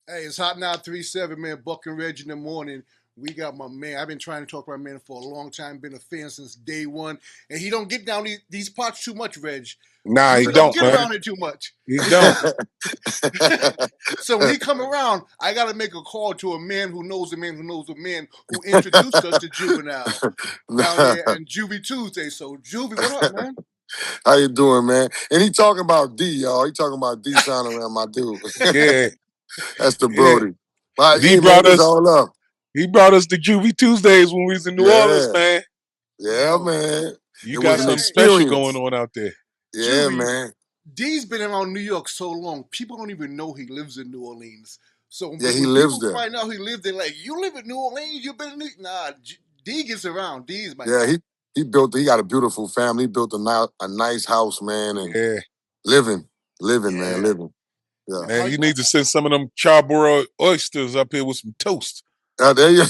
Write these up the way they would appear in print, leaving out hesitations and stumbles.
Hey, it's Hot Now 37, man. Buck and Reg in the morning. We got my man. I've been trying to talk to my man for a long time. Been a fan since day one. And he don't get down these pots too much, Reg. Nah, he Julie don't don't, get man. around it too much. He don't. So when he come around, I got to make a call to a man who knows a man who knows a man who introduced us to Juvenile down there and Juvie Tuesday. So, Juvie, what up, man? How you doing, man? And he talking about D, y'all. He talking about D sounding around my dude. Yeah, That's the yeah. Brody. But D hey, man, brought it's us. all up. He brought us to Juvie Tuesdays when we was in New Orleans, Yeah, man. yeah, Yo, man. You It got was an hey, something special going experience. on out there. Yeah, Juvie, man. D's been around New York so long, people don't even know he lives in New Orleans. So Yeah, he when lives people there. find out he lived there, like, you live in New Orleans, you been in New Nah, D gets around. D is my Yeah, guy. he got a beautiful family. He built a nice house, man, and Yeah, living, man, Yeah. living. Yeah. man. You need to send some of them charbroiled oysters up here with some toast. There you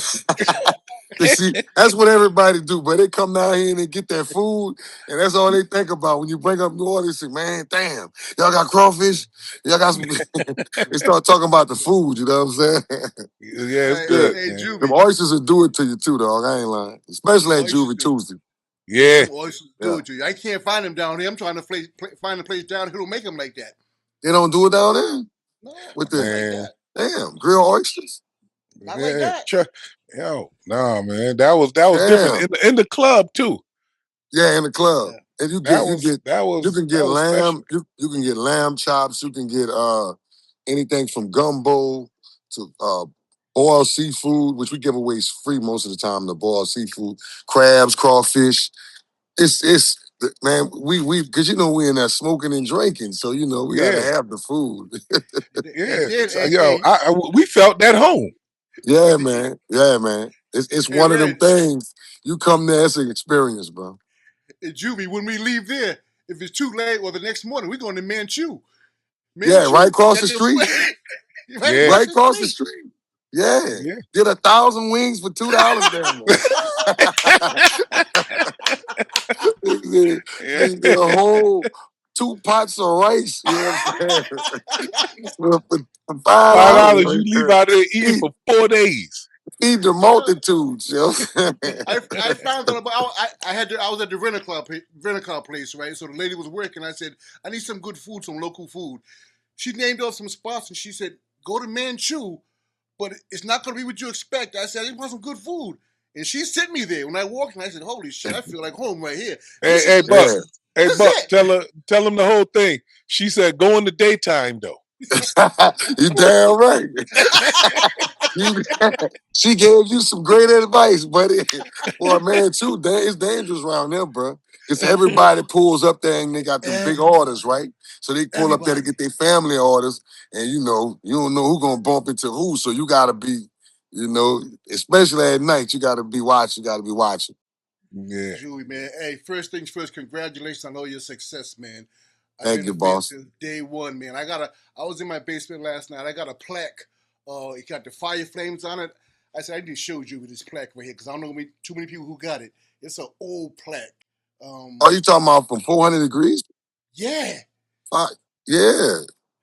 see, that's what everybody do, but they come down here and they get their food, and that's all they think about. When you bring up New Orleans, they say, man, damn, y'all got crawfish? Y'all got some they start talking about the food, you know what I'm saying? Yeah, it's Hey, Yeah. good, hey, man. Them Juvie. oysters will do it to you too, dog. I ain't lying. Especially Them at oysters Juvie do. Tuesday. Yeah, Yeah, them oysters do Yeah. it to you. I can't find them down here. I'm trying to find a place down here who'll make them like that. They don't do it down there? No, With not the like man. that. damn grilled oysters? Not like Yeah, that. yo, nah, man. That was different Damn. in the club too. Yeah, in the club. Yeah. And That was that you was can get that was special. lamb, you can get lamb chops, you can get anything from gumbo to boiled seafood, which we give away free most of the time, the boiled seafood, crabs, crawfish. It's man, we because we in there smoking and drinking, so we gotta Yeah, have the food. And yeah. then, So, hey, yo, hey, we felt that home. Yeah, man. Yeah, man. It's hey, one of them Reg, things. You come there, it's an experience, bro. hey, Juvie, when we leave there, if it's too late or the next morning, we're going to Manchu. Yeah, right Manchu across got the them street. right Yeah, across Right the across the street. street. Yeah. yeah. Get 1,000 wings for $2 damn near. Yeah. You get a whole 2 pots of rice, you know what I'm saying? For $5 $5, you right leave there. out there eating Feed, for 4 days. feed the multitudes, yo. I found out about I was at the rental car place, right? So the lady was working. I said I need some good food, some local food. She named off some spots and she said go to Manchu, but it's not going to be what you expect. I said I just want some good food, and she sent me there. When I walked in, I said, "Holy shit, I feel like home right here. Hey, This is hey, the, Buck. this Yeah. is Hey, this Buck. is it." Tell him the whole thing. She said, "Go in the daytime, though." You damn right. You- she gave you some great advice, buddy. Boy, man, too, it's dangerous around there, bro. Because everybody pulls up there and they got them big Everybody, orders, right? So they pull up there to everybody. get their family orders, and you don't know who gonna bump into who. So you gotta be, especially at night, you gotta be watching. You gotta be watching. Yeah. Julie, man. Hey, first things first, congratulations on all your success, man. I've Thank been a you, fan boss. since day one, man. I was in my basement last night. I got a plaque. It got the fire flames on it. I said, I need to show you this plaque right here because I don't know too many people who got it. It's an old plaque. Are you talking about from 400 degrees? Yeah, Uh, yeah.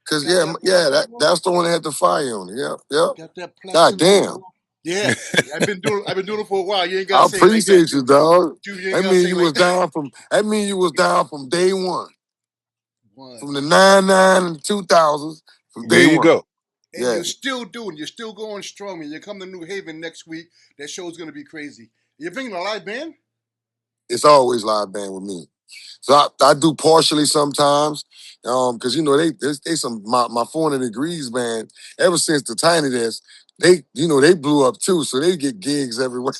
Cause got yeah, that plaque yeah, on the wall. that's the one that had the fire on it. Yep, yep. Got that plaque God sitting on the damn. wall. Yeah, I've been doing it for a while. You ain't gotta I say it like that, appreciate you, Jew. dog. Jew, you ain't That gotta mean say it you like was that. down from day one. One. From the 99 and 2000s, from There day you one. go. And Yeah. you're still going strong, man. You come to New Haven next week. That show's gonna be crazy. You're bringing a live band? It's always live band with me. So I do partially sometimes. Because they some my 400 degrees band, ever since the Tiny Desk, they blew up too, so they get gigs everywhere.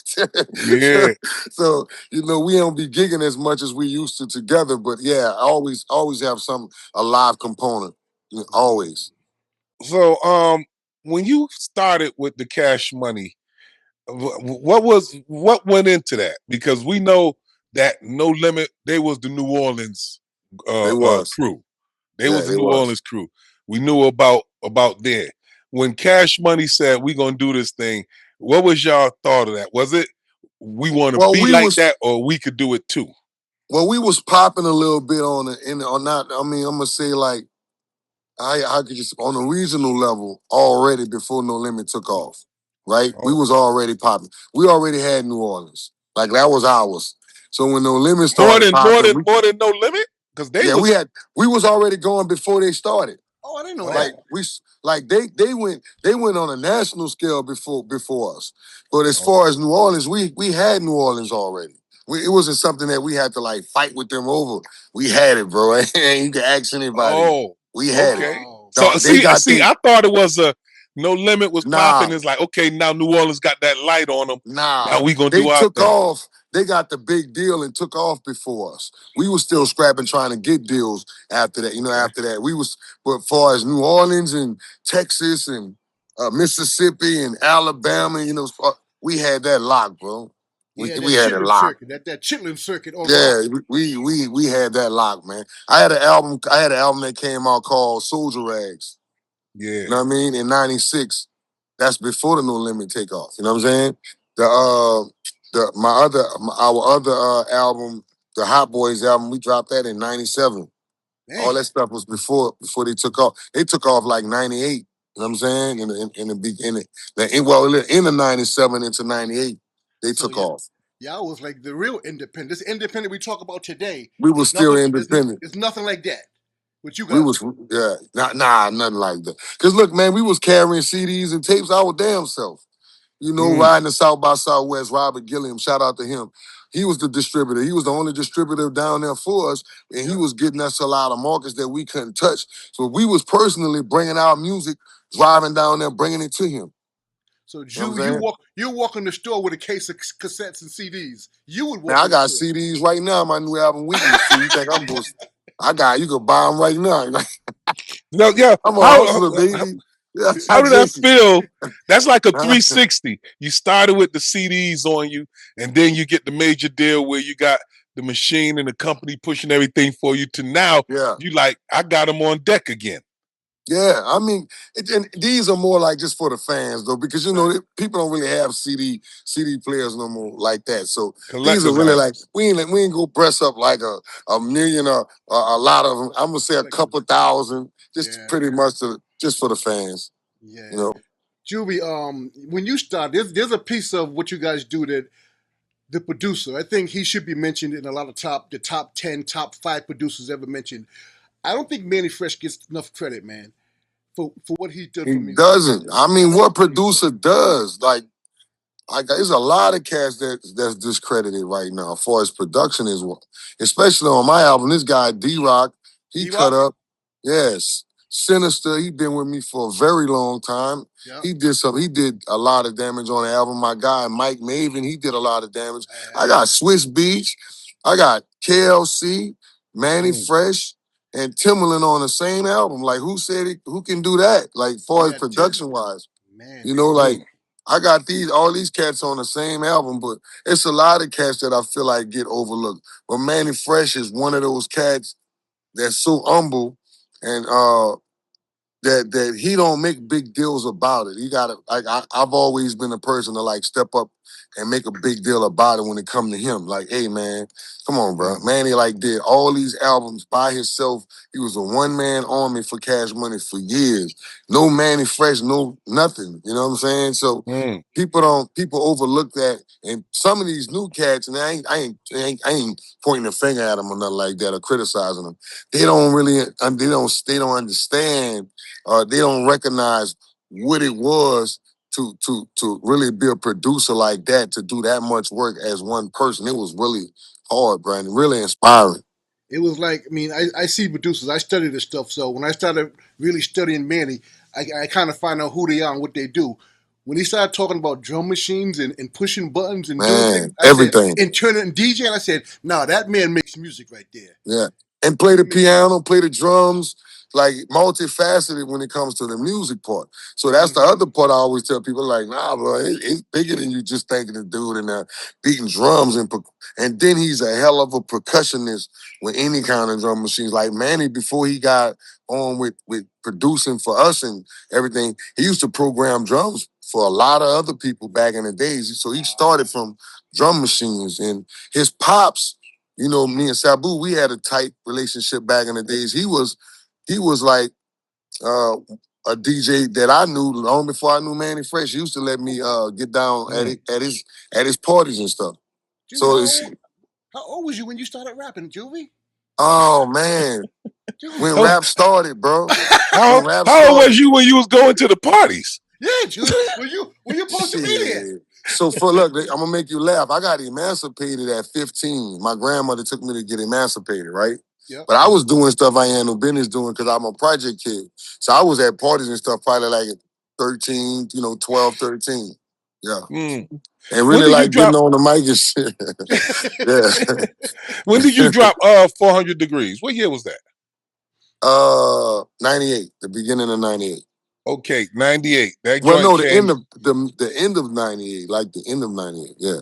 Yeah. So, we don't be gigging as much as we used to together, but yeah, I always have a live component. Always. So, when you started with the Cash Money, what went into that? Because we know that No Limit, they was the New Orleans They was. crew. They Yeah, was the they New was. Orleans crew. We knew about there. When Cash Money said we gonna do this thing, what was y'all thought of that? Was it we want to Well, be we like was that, or we could do it too? well, we was popping a little bit on it, or not. I mean, I'm gonna say like I could just on a regional level already before No Limit took off, right? We Oh, was already popping. We already had New Orleans. Like that was ours. So when No Limit more started than popping, No limit because they yeah, was we was already going before they started. Oh, I didn't know oh that. Like they went on a national scale before us. But as oh far as New Orleans, we had New Orleans already. It wasn't something that we had to like fight with them over. We had it, bro. And you can ask anybody. oh We had it. okay. Wow. So They got see, they I thought it was a No Limit was popping. nah. It's like okay, now New Orleans got that light on them. Nah, Now we gonna they do our took thing. off. They got the big deal and took off before us. We was still scrapping trying to get deals after that. Okay. After that, we was. But as far as New Orleans and Texas and Mississippi and Alabama, we had that locked, bro. We Yeah, we that had it chitlin locked. circuit, that chitlin circuit on lock. Yeah, we had that locked, man. I had an album. I had an album that came out called Soldier Rags. Yeah. You know what I mean? In '96, that's before the No Limit takeoff. You know what I'm saying? Our other album, the Hot Boys album, we dropped that in '97. All Man, that stuff was before they took off. They took off like '98. You know what I'm saying? In the beginning, in the '97 into '98, they so took yeah, off. y'all was like the real independent. This independent we talk about today We were is still nothing. independent. It's nothing like that. What you We guys was nothing like that. Cause look, man, we was carrying CDs and tapes our damn self. Mm. Riding the South by Southwest, Robert Gilliam, shout out to him. He was the distributor. He was the only distributor down there for us, and he Yep. was getting us a lot of markets that we couldn't touch. So we was personally bringing our music, driving down there, bringing it to him. So You know what Juvie, I'm saying? you walk in the store with a case of cassettes and CDs. You would Man, walk I in the got store. CDs right now, my new album, Weakness. See, you think I'm bullshit? You can buy them right now. No, yeah. I'm a hustler, baby. Yeah, How did that Jason. feel? That's like a 360. You started with the CDs on you, and then you get the major deal where you got the machine and the company pushing everything for you to now Yeah. you like, I got them on deck again. Yeah, I mean, and these are more like just for the fans though, because Right. people don't really have CD players no more like that. So these are Collector's really like items. we ain't go press up like a million or a lot of them. I'm gonna say a couple Collectors. thousand, just Yeah. pretty much just for the fans. You Yeah. know, Juvie, when you start, there's a piece of what you guys do that the producer, I think he should be mentioned in a lot of the top 10, top 5 producers ever mentioned. I don't think Manny Fresh gets enough credit, man, for what he's done he for music. doesn't. I I mean, don't what believe so. producer does like there's a lot of cats that's discredited right now as far as production is, especially on my album. This guy D-Rock, he cut D-Rock? up. Yes, Sinister. He been with me for a very long time. Yeah. He did a lot of damage on the album. My guy Mike Maven, he did a lot of damage. I Uh, got Swiss Beach. I got KLC, Manny Mm. Fresh, and Timbaland on the same album. Like who said it? Who can do that? Like far as yeah, Tim. production wise. Man. Like Mm. I got all these cats on the same album, but it's a lot of cats that I feel like get overlooked. But Manny Fresh is one of those cats that's so humble and that he don't make big deals about it. He got to like I've always been a person to like step up and make a big deal about it when it come to him. Like, hey man, come on, bro. Mm. Manny like did all these albums by himself. He was a one-man army for Cash Money for years. No Manny Fresh, no nothing. You know what I'm saying? So Mm. people overlook that, and some of these new cats, and I ain't pointing a finger at them or nothing like that or criticizing them. They don't really, they don't understand they don't recognize what it was to really be a producer like that, to do that much work as one person. It was really hard, Brandon, really inspiring. It was like, I mean, I see producers. I study this stuff. So when I started really studying Manny, I kind of find out who they are and what they do. When he started talking about drum machines and pushing buttons and doing things, Man, I said, everything. and turning and DJing, I said, no, that man makes music right there. Yeah. And play He the makes music. piano, play the drums, like multifaceted when it comes to the music part. So that's the Mm-hmm. other part I always tell people, like, nah, bro, it's bigger than you just thinking the dude and beating drums. And then he's a hell of a percussionist with any kind of drum machines. Like Manny, before he got on with producing for us and everything, he used to program drums for a lot of other people back in the days. So he started from drum machines, and his pops, me and Sabu, we had a tight relationship back in the days. He was like A DJ that I knew long before I knew Manny Fresh used to let me get down at his parties and stuff. Juvie, So it's how old was you when you started rapping, Juvie? oh man, when How, rap started, bro. how When rap how old was started. you when you was going to the parties? Yeah, Juvie. Were you supposed to be there? Shit. So look, I'm gonna make you laugh. I got emancipated at 15. My grandmother took me to get emancipated, right? Yep. But I was doing stuff I ain't no business doing because I'm a project kid. So I was at parties and stuff probably like at 13, 12, 13. Yeah. Mm. And When really did you like getting drop? on the mic and shit. When did you Yeah. drop 400 Degrees? What year was that? 98, the beginning of 98. Okay, 98. That Well, joint no, the came. end of the end of 98, like the end of 98, yeah.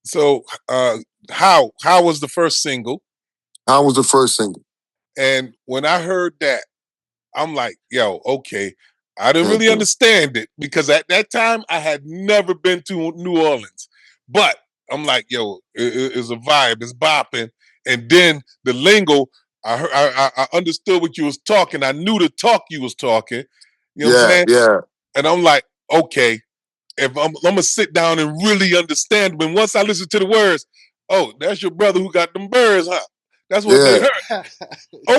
So how was the first single? How was the first single? And when I heard that, I'm like, yo, okay. I didn't really Mhm. understand it because at that time I had never been to New Orleans. But I'm like, yo, it's a vibe, it's bopping. And then the lingo, I understood what you was talking. I knew the talk you was talking. You know what I'm Yeah, saying? yeah, And I'm like, okay, if I'm gonna sit down and really understand. But once I listen to the words, oh, that's your brother who got them birds, huh? That's what they yeah, heard.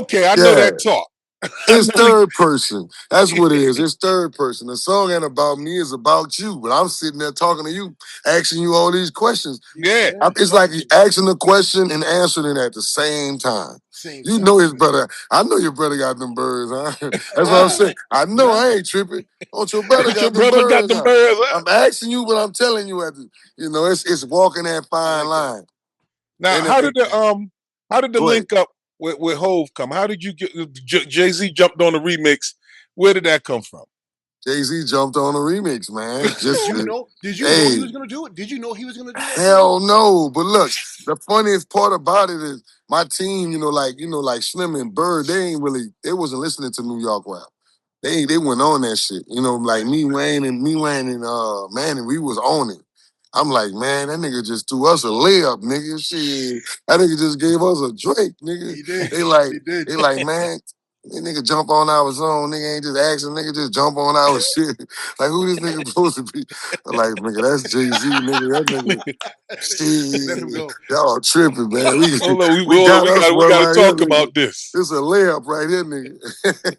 Okay, I know yeah. that talk. I It's know we. third person. That's what it is. It's third person. The song ain't about me, it's about you. But I'm sitting there talking to you, asking you all these questions. Yeah. It's like you asking the question and answering it at the same time. Same You time. know his brother. I know your brother got them birds, huh? That's what I'm Nah, saying. I know nah. I ain't tripping. Oh, your brother Your got them brother got birds, them huh? birds, huh? I'm asking you, but I'm telling you it's walking that I fine like that. line. Now, And I like that. how did the go ahead. link up with Hove come? How did you get Jay Z jumped on the remix? Where did that come from? Jay-Z jumped on a remix, man. Did Just you know? Did you know he hey. was gonna do it? Did you know he was gonna do that, Juvie? Hell no. But look, the funniest part about it is my team, like Slim and Bird, they wasn't listening to New York rap. They went on that shit. Like me, Wayne, and Manny, we was on it. I'm like, man, that nigga just threw us a layup, nigga. Shit. That nigga just gave us a drink, nigga. He did. They like, He did. they like, man, that nigga jump on our zone. Nigga ain't just asking, nigga just jump on our shit. Like, who this nigga supposed to be? I'm like, nigga, that's Jay-Z, nigga. That nigga. Let him Shit, go. y'all tripping, man. We Hold on, we got us we one gotta right here, talk nigga. about this. It's a layup right here, nigga.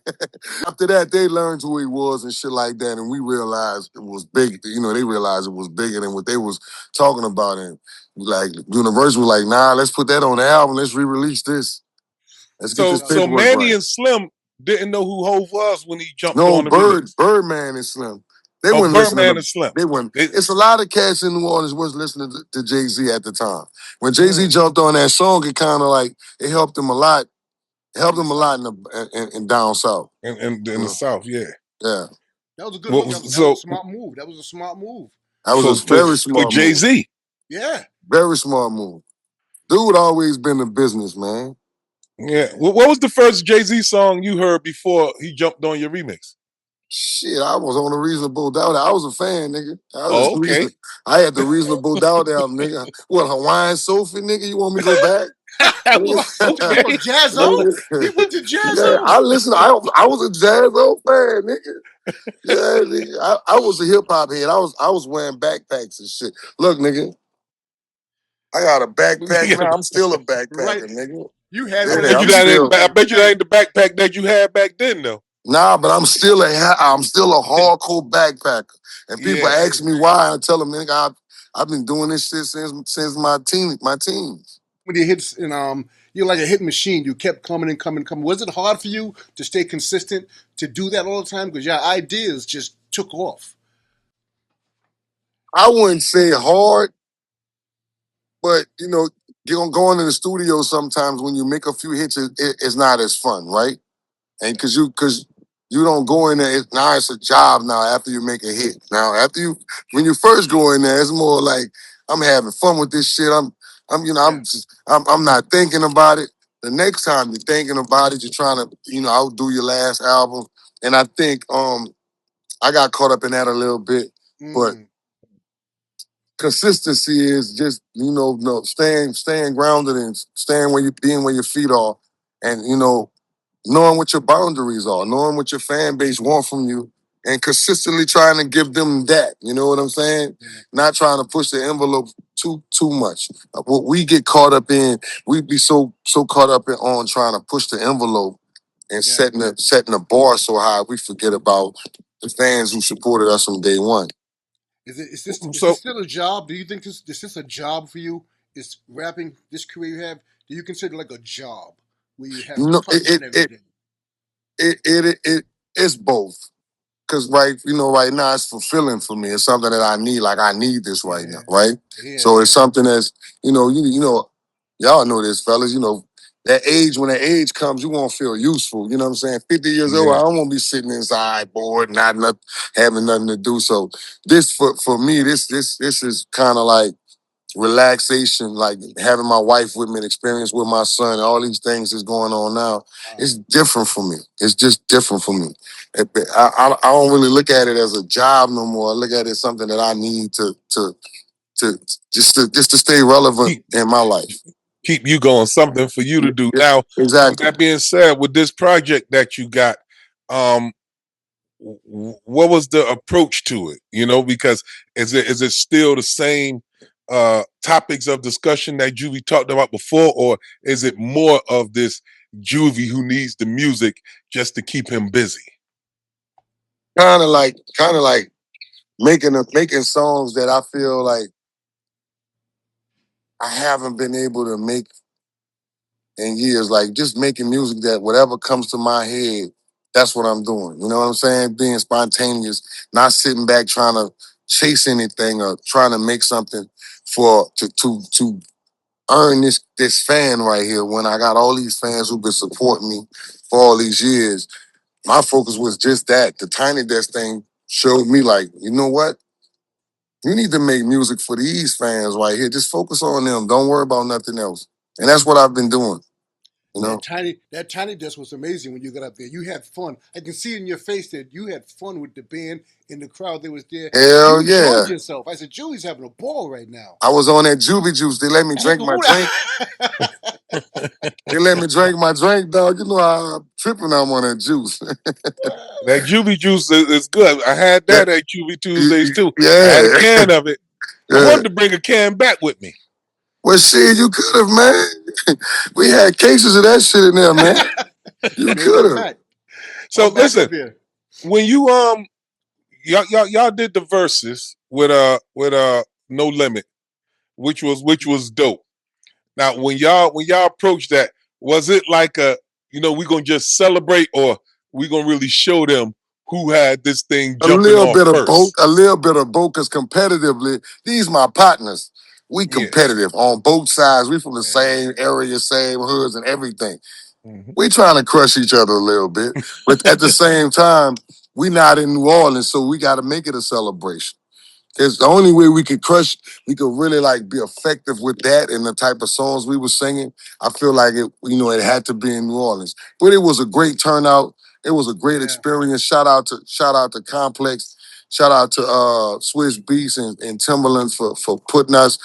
After that, they learned who he was and shit like that, and we realized it was big. They realized it was bigger than what they was talking about. And like Universal was like, nah, let's put that on the album. Let's re-release this. Let's get this So paperwork Manny right. and Slim didn't know who Hove was when he jumped No, on the remix. Birdman and Slim. They Oh, weren't listening Birdman to. and Slim. They weren't. They, It's a lot of cats in New Orleans was listening to Jay Z at the time. When Jay Z Mm. jumped on that song, it kind of like it helped them a lot. In Helped the them a South. lot in down south. in the South, yeah. Yeah, That was a good What move. was That was a so smart move. That was a smart move. that was a very for smart Jay move. Z? Yeah. Very smart move. Dude always been a business man. Yeah. What was the first Jay Z song you heard before he jumped on your remix? Shit, I was on a reasonable doubt. I was a fan, nigga. Oh, okay. I had the reasonable doubt album, nigga. What Hawaiian Sophie, nigga? You want me to go back? You know, Okay. Jazzo. He Nigga. went to Yeah, Jazzo. I listened. I was a jazz old fan, nigga. Yeah, nigga. I was a hip hop head. I was wearing backpacks and shit. Look, nigga, I got a backpack now. I'm still a Right. backpacker, nigga. You had I one Yeah, and bet you I'm you that ain't. still. relocated. I bet you that ain't the backpack that you had back then, though. Nah, but I'm still a hardcore backpacker. And people Yeah. ask me why. I tell them, nigga, I've been doing this shit since my teens. When you hits and you're like a hit machine. You kept coming and coming and coming. Was it hard for you to stay consistent to do that all the time? Because your ideas just took off. I wouldn't say hard, but going in the studio sometimes when you make a few hits, it's not as fun, right? And because you don't go in there, now it's a job now after you make a hit. Now when you first go in there, it's more like I'm having fun with this shit. Yeah. I'm not thinking about it. The next time you're thinking about it, you're trying to, outdo your last album. And I think I got caught up in that a little bit. But Mm. consistency is just, no, staying grounded and staying being where your feet are. And, knowing what your boundaries are, knowing what your fan base want from you, and consistently trying to give them that. You know what I'm saying? Yeah. Not trying to push the envelope too much. What we get caught up in, we be so caught up in on trying to push the envelope and Yeah. setting the bar so high, we forget about the fans who supported us from day one. Is this So still a job? Do you think this is this a job for you? Is rapping this career you have? Do you consider like a job where you have to No, punch in every day? it's both. Cause right now it's fulfilling for me. It's something that I need. Like I need this right now, Yeah, right? yeah, So it's man. something that's y'all know this, fellas. That age when that age comes, you won't feel useful. You know what I'm saying? 50 years old, yeah, I don't want to be sitting inside bored, not having nothing to do. So this for me, this is kind of like relaxation, like having my wife with me, and experience with my son, all these things is going on now. Wow. It's different for me. It's just different for me. I don't really look at it as a job no more. I look at it as something that I need to stay relevant keep in my life. keep you going, something for you to do. Now, with Exactly. that being said, with this project that you got, um, what was the approach to it? Because is it still the same topics of discussion that Juvie talked about before, or is it more of this Juvie who needs the music just to keep him busy? Kind of like making songs that I feel like I haven't been able to make in years. Like just making music that whatever comes to my head, that's what I'm doing. You know what I'm saying? Being spontaneous, not sitting back trying to chase anything or trying to make something to earn this fan right here when I got all these fans who've been supporting me for all these years. My focus was just that. The Tiny Desk thing showed me like, you know what? You need to make music for these fans right here. Just focus on them. Don't worry about nothing else. And that's what I've been doing, you know? That tiny desk was amazing when you got up there. You had fun. I can see it in your face that you had fun with the band and the crowd that was there. You Hell enjoyed yeah. yourself. I said, Julie's having a ball right now. I was on that Juvie juice. They let me drink my Hold drink. on. They let me drink my drink, dog. You know how tripping I'm on that juice. That Juvie juice is good. I had yeah. that at Juvie Tuesdays too. I had a Yeah. can of it. I yeah. wanted to bring a can back with me. Well, shit, you could have, man. We had cases of that shit in there, man. You Bring could it have. back. So I'm back listen, up here. when you y'all did the verses with No Limit, which was dope. Now when y'all approached that, was it like we gonna just celebrate, or we gonna really show them who had this thing A jumping little off bit of both. first? A little bit of both, because competitively, these my partners. We Yeah. competitive on both sides. We from the Yeah. same area, same hoods, and everything. Mhm. We trying to crush each other a little bit, but at the same time, we not in New Orleans, so we got to make it a celebration. It's the only way we could really like be effective with that and the type of songs we were singing. I feel like it had to be in New Orleans. But it was a great turnout. It was a great Yeah. experience. Shout out to Complex. Shout out to Swiss Beats and Timberland for putting us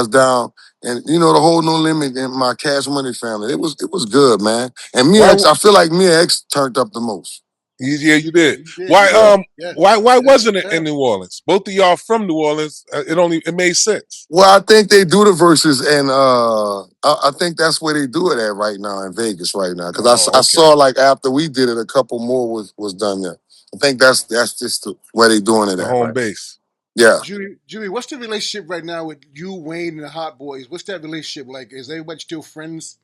down. And the whole No Limit and my Cash Money family. It was good, man. And me Why? X, I feel like me X turned up the most. Yeah, you Yeah, did. you did. Why? You did. Yeah. Why That's wasn't it in fact. New Orleans? Both of y'all from New Orleans. It made sense. Well, I think they do the verses, and I think that's where they do it at right now in Vegas right now. Because Oh, I okay. saw like after we did it, a couple more was done there. I think that's just where they doing it The at home right. base. Yeah, Julie, what's the relationship right now with you, Wayne, and the Hot Boys? What's that relationship like? Is everybody still friends?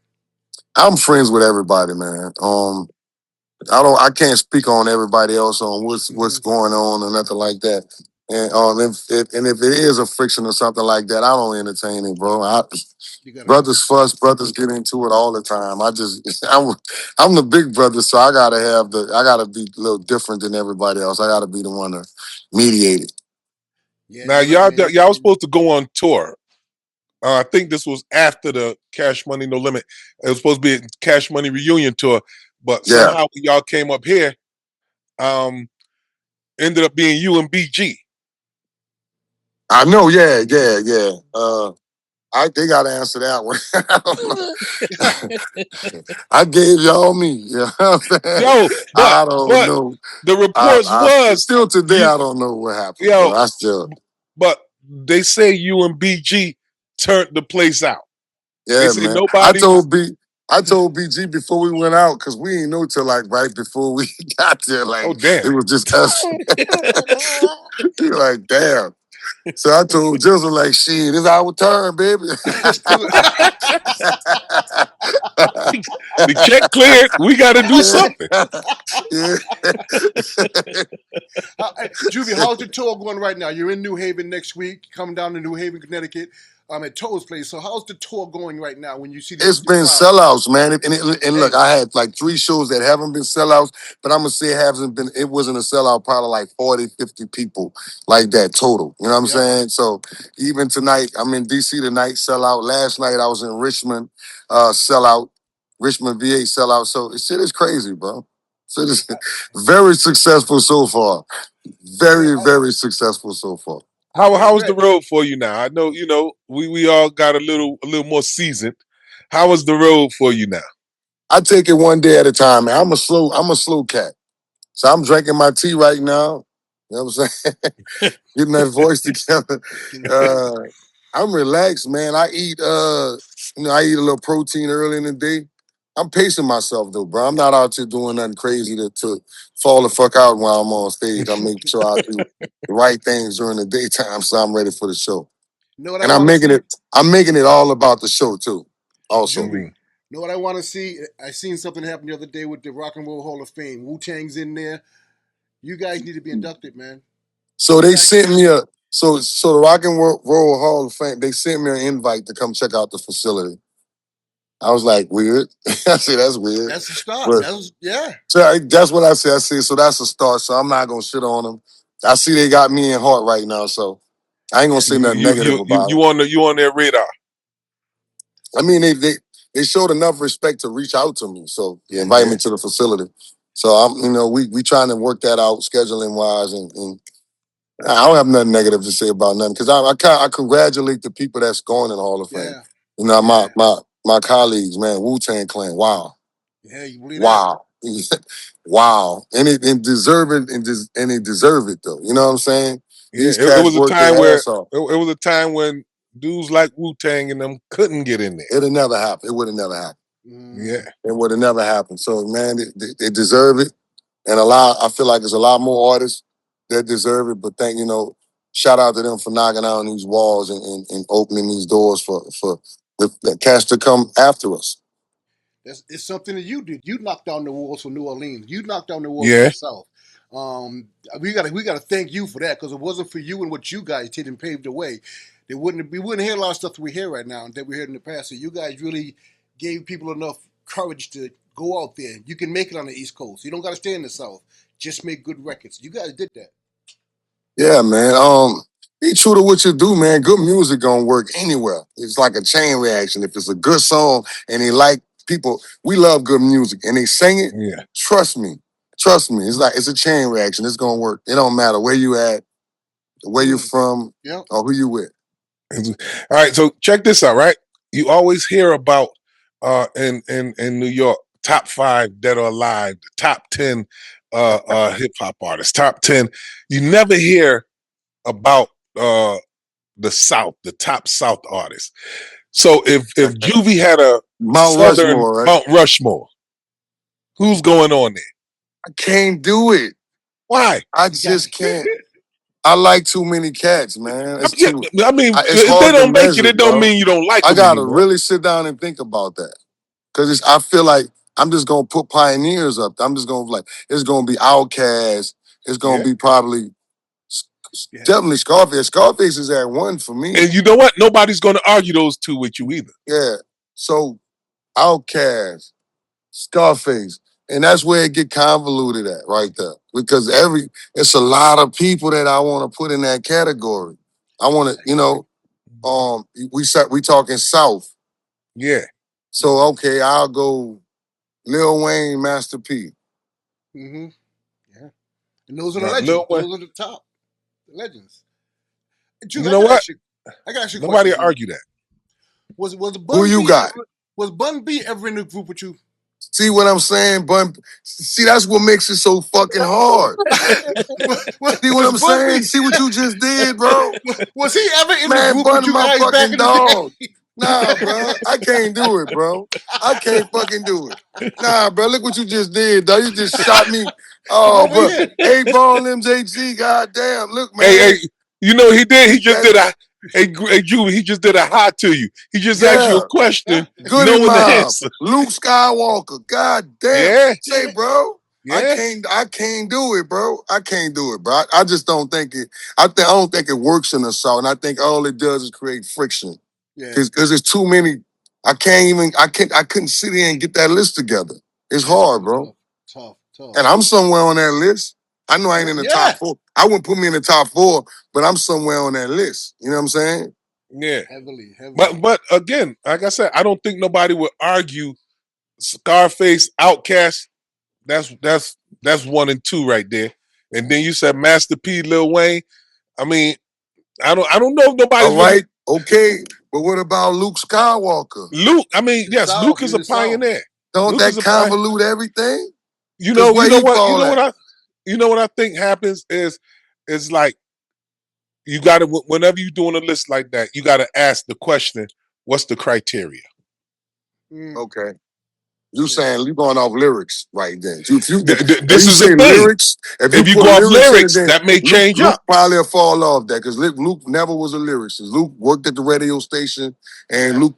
I'm friends with everybody, man. I can't speak on everybody else on what's Hmm. going on or nothing like that. And if it is a friction or something like that, I don't entertain it, bro. You gotta move. Brothers fuss, brothers get into it all the time. I'm the big brother, so I gotta be a little different than everybody else. I gotta be the one to mediate it. Yeah, Now you're right, man. y'all was supposed to go on tour. I think this was after the Cash Money No Limit. It was supposed to be a Cash Money reunion tour, but Yeah, somehow when y'all came up here, um, ended up being you and BG. I know. Yeah. They gotta answer that one. I don't know. I gave y'all me. You know what I'm saying? Yo, I don't but know. the reports was Still today you I don't know what happened, bro. yo, I still but they say you and BG turned the place out. They yeah, say man. nobody was I told BG before we went out, because we didn't know till like right before we got there. Like oh damn. it was just us. He like, damn. So I told Jizzle, like, shit, it's our turn, baby. Let's do it. The check cleared. We gotta do something. Yeah. Juvie, how's the tour going right now? You're in New Haven next week. Coming down to New Haven, Connecticut. At Toe's place. So how's the tour going right now? When you see It's the been crowd? sellouts, man. And look, Hey, I had like 3 shows that haven't been sellouts, but I'm gonna say it wasn't a sellout, probably like 40, 50 people like that total. You know what I'm yep. saying? So even tonight, I'm in DC tonight, sellout. Last night I was in Richmond, sellout, Richmond VA sellout. So shit is crazy, bro. So it's very successful so far. Man, Very, very successful so far. hey, How's the Regg. road for you now? I know, we all got a little more seasoned. How is the road for you now? I take it one day at a time, man. I'm a slow cat. So I'm drinking my tea right now. You know what I'm saying? Getting that voice together. Uh, I'm relaxed, man. I eat a little protein early in the day. I'm pacing myself though, bro. I'm not out here doing nothing crazy to fall the fuck out while I'm on stage. I'm making sure I do the right things during the daytime so I'm ready for the show. Know what I And want to see? I'm making it all about the show too. Also. Juvie. Mm. Know what I want to see? I seen something happen the other day with the Rock and Roll Hall of Fame. Wu Tang's in there. You guys need to be inducted, man. So You they guys. sent me so the Rock and Roll Hall of Fame, they sent me an invite to come check out the facility. I was like, weird. I said, that's weird. That's the start. But Yeah. so that's what I said. I said, so that's a start. So I'm not gonna shit on them. I see they got me in heart right now, so I ain't gonna say nothing negative about it. You on their radar. I mean, they showed enough respect to reach out to me, so they invited Yeah. me to the facility. So we trying to work that out scheduling wise, and I don't have nothing negative to say about nothing because I congratulate the people that's going in the Hall of Fame. Yeah. You know, Yeah. my colleagues, man, Wu-Tang Clan, wow. Yeah. You believe that? Wow. Wow. And deserve it and they deserve it though. You know what I'm saying? Yeah. These It cats was a work time their where ass off. it was a time when dudes like Wu-Tang and them couldn't get in there. It'll never happen. It would have never happened. Yeah. It would have never happened. So man, they deserve it. And I feel like there's a lot more artists that deserve it. But shout out to them for knocking down these walls and opening these doors for the cats to come after us. It's something that you did. You knocked down the walls for New Orleans. You knocked down the walls for the Yeah. South. We gotta thank you for that because it wasn't for you and what you guys did and paved the way. We wouldn't hear a lot of stuff that we hear right now and that we heard in the past. So you guys really gave people enough courage to go out there. You can make it on the East Coast. You don't got to stay in the South. Just make good records. You guys did that. Yeah, man. Be true to what you do, man. Good music gonna work anywhere. It's like a chain reaction. If it's a good song and they like people, we love good music and they sing it. Yeah. Trust me, trust me. It's a chain reaction. It's gonna work. It don't matter where you at, where you from, Yeah. or who you with. All right. So check this out, right? You always hear about in New York, top 5 dead or alive, top 10 hip hop artists, top 10. You never hear about the South, the top South artists. So if Juvie had a Mount Southern Rushmore, right? Mount Rushmore, who's going on there? I can't do it. Why? I You got just can't. I like too many cats, man. It's too. I mean, It's if they hard to don't make it, measure, it don't bro. mean you don't like I them gotta anymore. really sit down and think about that. Cause I feel like I'm just gonna put pioneers up. I'm just gonna it's gonna be Outkast. It's gonna Yeah. be probably yeah. definitely Scarface. Scarface is at 1 for me. And you know what? Nobody's going to argue those two with you either. Yeah. So Outkast, Scarface. And that's where it get convoluted at right there. Because it's a lot of people that I want to put in that category. I want to, we talking South. Yeah. So okay, I'll go Lil Wayne, Master P. Mm-hmm. Yeah. And those are the Now, legends. Lil Wayne, Those are the top legends. Julie, you I know gotta what? ask you. I gotta ask you a question, Nobody Julie. argue that. Was Who you got? Was Bun B ever in the group with you? See what I'm saying, Bun? See, that's what makes it so fucking hard. See what I'm saying? See what you just did, bro? Was he ever in the Man, group with Bun you my guys back fucking in dog. the day? Nah, bro. I can't do it, bro. I can't fucking do it. Nah, bro. Look what you just did, dog. You just shot me. From Oh, over bro. here. 8-ball MJG, goddamn. Look, Hey, man. you know he did. He just That, did a. Hey, Juvie, he just did a hot to you. He just asked you yeah. a question, Goody knowing the Mob. answer. Luke Skywalker. God damn. Yeah, Say, bro. I yeah. can't do it, bro. I can't do it, bro. I just don't think it. I don't think it works in assault, and I think all it does is create friction. Yeah. Because there's too many. I couldn't sit here and get that list together. It's hard, bro. Tough. And I'm somewhere on that list. I know I ain't in the top 4. I wouldn't put me in the top 4, but I'm somewhere on that list. You know what I'm saying? Yeah. Heavily. But again, like I said, I don't think nobody would argue Scarface, Outkast. That's 1 and 2 right there. And then you said Master P, Lil Wayne. I mean, I don't know if nobody's All right, okay. But what about Luke Skywalker? Luke. I mean, yes, South, Luke is a the South. pioneer. Don't Luke that is a convolute everything? You 'Cause know where he what fall at? you know what I think happens is like you got to, whenever you're doing a list like that, you got to ask the question, what's the criteria? Okay. You saying you going off lyrics right then. If you This is say the thing. lyrics, if you If you put go off lyrics in it, lyrics, then that may change Luke up. probably will fall off that because Luke never was a lyricist. Luke worked at the radio station and Luke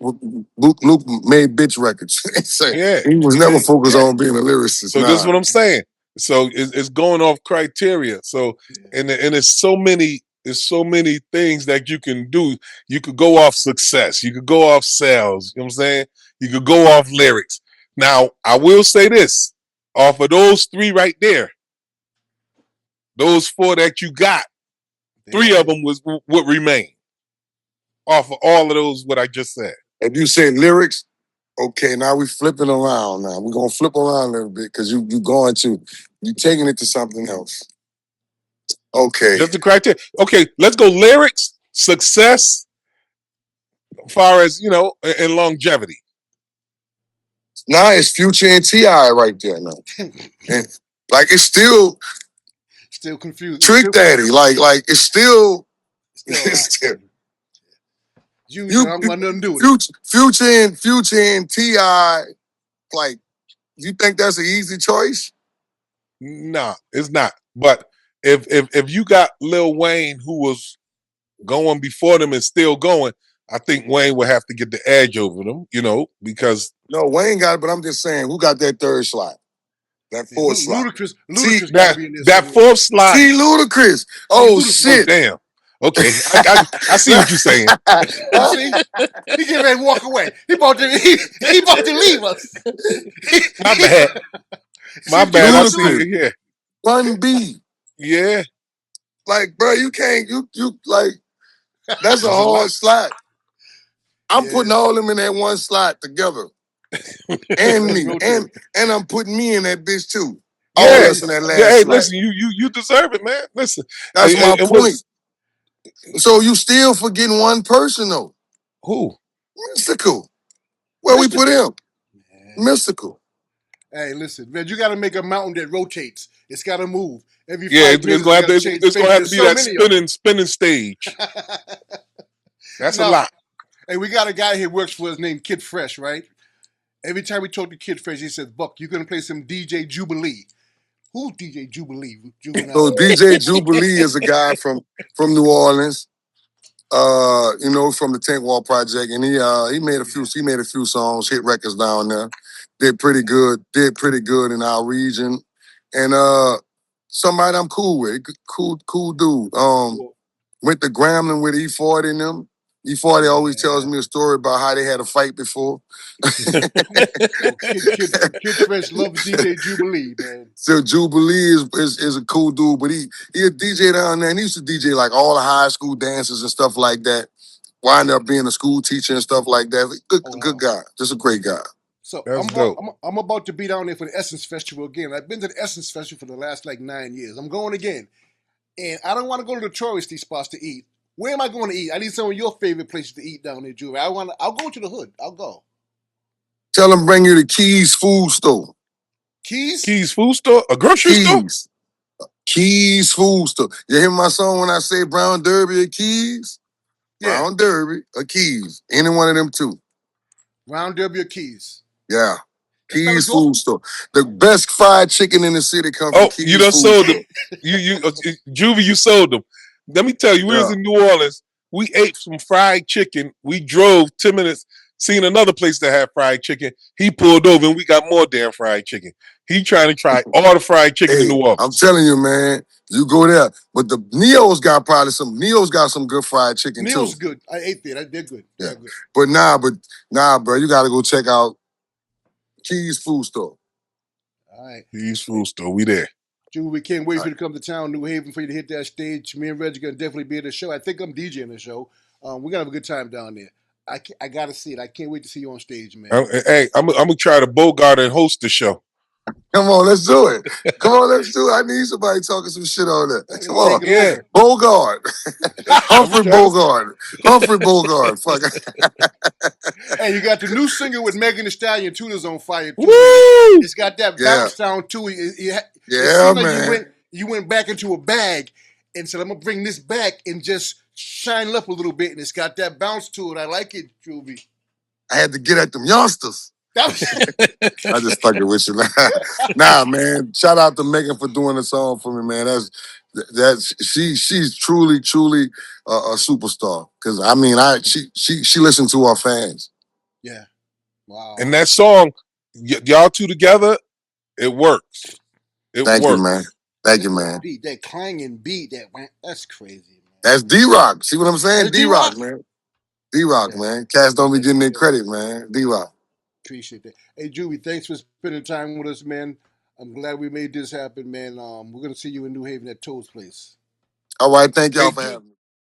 made bitch records. So Yeah. he was never focused on being a lyricist. So this is what I'm saying. So it's going off criteria. So and it's so many things that you can do. You could go off success. You could go off sales. You know what I'm saying? You could go off lyrics. Now, I will say this. Off of those 3 right there, those 4 that you got, 3 of them would remain. Off of all of those, what I just said. If you say lyrics, okay, now we flipping around now. We're going to flip around a little bit because you're taking it to something else. Okay. Just the criteria. Okay, let's go lyrics, success, as far as, and longevity. Now it's Future and T.I. right there now. And, like, it's still confused. Trick Daddy. Like it's still I'm got nothing to do with it. Future and T.I., like, you think that's an easy choice? Nah, it's not. But if you got Lil Wayne who was going before them and still going, I think Wayne would have to get the edge over them, because no, Wayne got it, but I'm just saying, who got that 3rd slot? That 4th slot. Ludacris that 4th slot. See, Ludacris. Oh, shit. Oh, damn. Okay, I see what you're saying. See, he getting ready to walk away. He about to leave us. My bad. My bad. I see it. Yeah. Bun B. Yeah. Like, bro, you can't. You like. That's a hard slot. I'm putting all them in that one slot together, and me, and I'm putting me in that bitch too. All of us in that last hey, slot. listen, you deserve it, man. Listen, that's my point. So you still forgetting one person though. Who? Mystical. Where we put him? Mystical. Hey, listen, man, you got to make a mountain that rotates. It's got to move. Every 5 it's minutes, going to have to be that spinning stage. That's a lot. Hey, we got a guy here works for us named Kid Fresh, right? Every time we talk to Kid Fresh, he says, "Buck, you're gonna play some DJ Jubilee." Who's DJ Jubilee? Juvenile. So DJ Jubilee is a guy from New Orleans. From the Tank Wall Project, and he made a few songs, hit records down there. Did pretty good in our region, and somebody I'm cool with, cool dude. Went to Grambling with E40 and them. E40 always tells me a story about how they had a fight before. Kid Fresh loves DJ Jubilee, man. So Jubilee is a cool dude, but he a DJ down there, and he used to DJ like all the high school dances and stuff like that. Wind up being a school teacher and stuff like that. Good guy, just a great guy. So I'm about to be down there for the Essence Festival again. I've been to the Essence Festival for the last 9 years. I'm going again, and I don't want to go to the touristy spots to eat. Where am I going to eat? I need some of your favorite places to eat down there, Juvie. I'll go to the hood. I'll go. Tell them bring you to Keys Food Store. Keys? Keys food store? A grocery store? Keys Food Store. You hear my song when I say Brown Derby or Keys? Yeah. Brown Derby or Keys. Any one of them two. Brown Derby or Keys? Yeah. That's Keys Food Store. The best fried chicken in the city comes from Keys You done Food sold Store. them. Juvie, you sold them. Let me tell you, we was in New Orleans. We ate some fried chicken. We drove 10 minutes, seen another place that had fried chicken. He pulled over and we got more damn fried chicken. He trying to try all the fried chicken in New Orleans. I'm telling you, man, you go there. But the Neo's got some good fried chicken too. Neo's good. I ate there. They're good. Yeah. They're good. But nah, bro, you gotta go check out Keys Food Store. All right. Keys Food Store, we there. Juvie, we can't wait for you to come to town, New Haven, for you to hit that stage. Me and Regg are going to definitely be at the show. I think I'm DJing the show. We're going to have a good time down there. I got to see it. I can't wait to see you on stage, man. Hey, I'm going to try to Bogart and host the show. Come on, let's do it. Come on, let's do it. I need somebody talking some shit on that. Come on. Yeah. Bogart. Humphrey Bogart. Fuck. Hey, you got the new singer with Megan Thee Stallion, Tuna's on fire, too. Woo! It's got that bounce sound, too. It seems like man. You went back into a bag and said, I'm going to bring this back and just shine it up a little bit. And it's got that bounce to it. I like it, Juvie. I had to get at them youngsters. I just fucking with you. Nah, man. Shout out to Megan for doing the song for me, man. She's truly a superstar. Cause I mean, she listened to our fans. Yeah. Wow. And that song, y'all two together, it works. Thank you, man. Thank you, man. Beat, that clanging beat, that's crazy, man. That's D-Rock. See what I'm saying? D-Rock, man. D-Rock, man. Cats don't be getting their credit, man. D-Rock. Appreciate that. Hey, Juvie, thanks for spending time with us, man. I'm glad we made this happen, man. We're going to see you in New Haven at Toad's place. All right. Thank y'all for having me.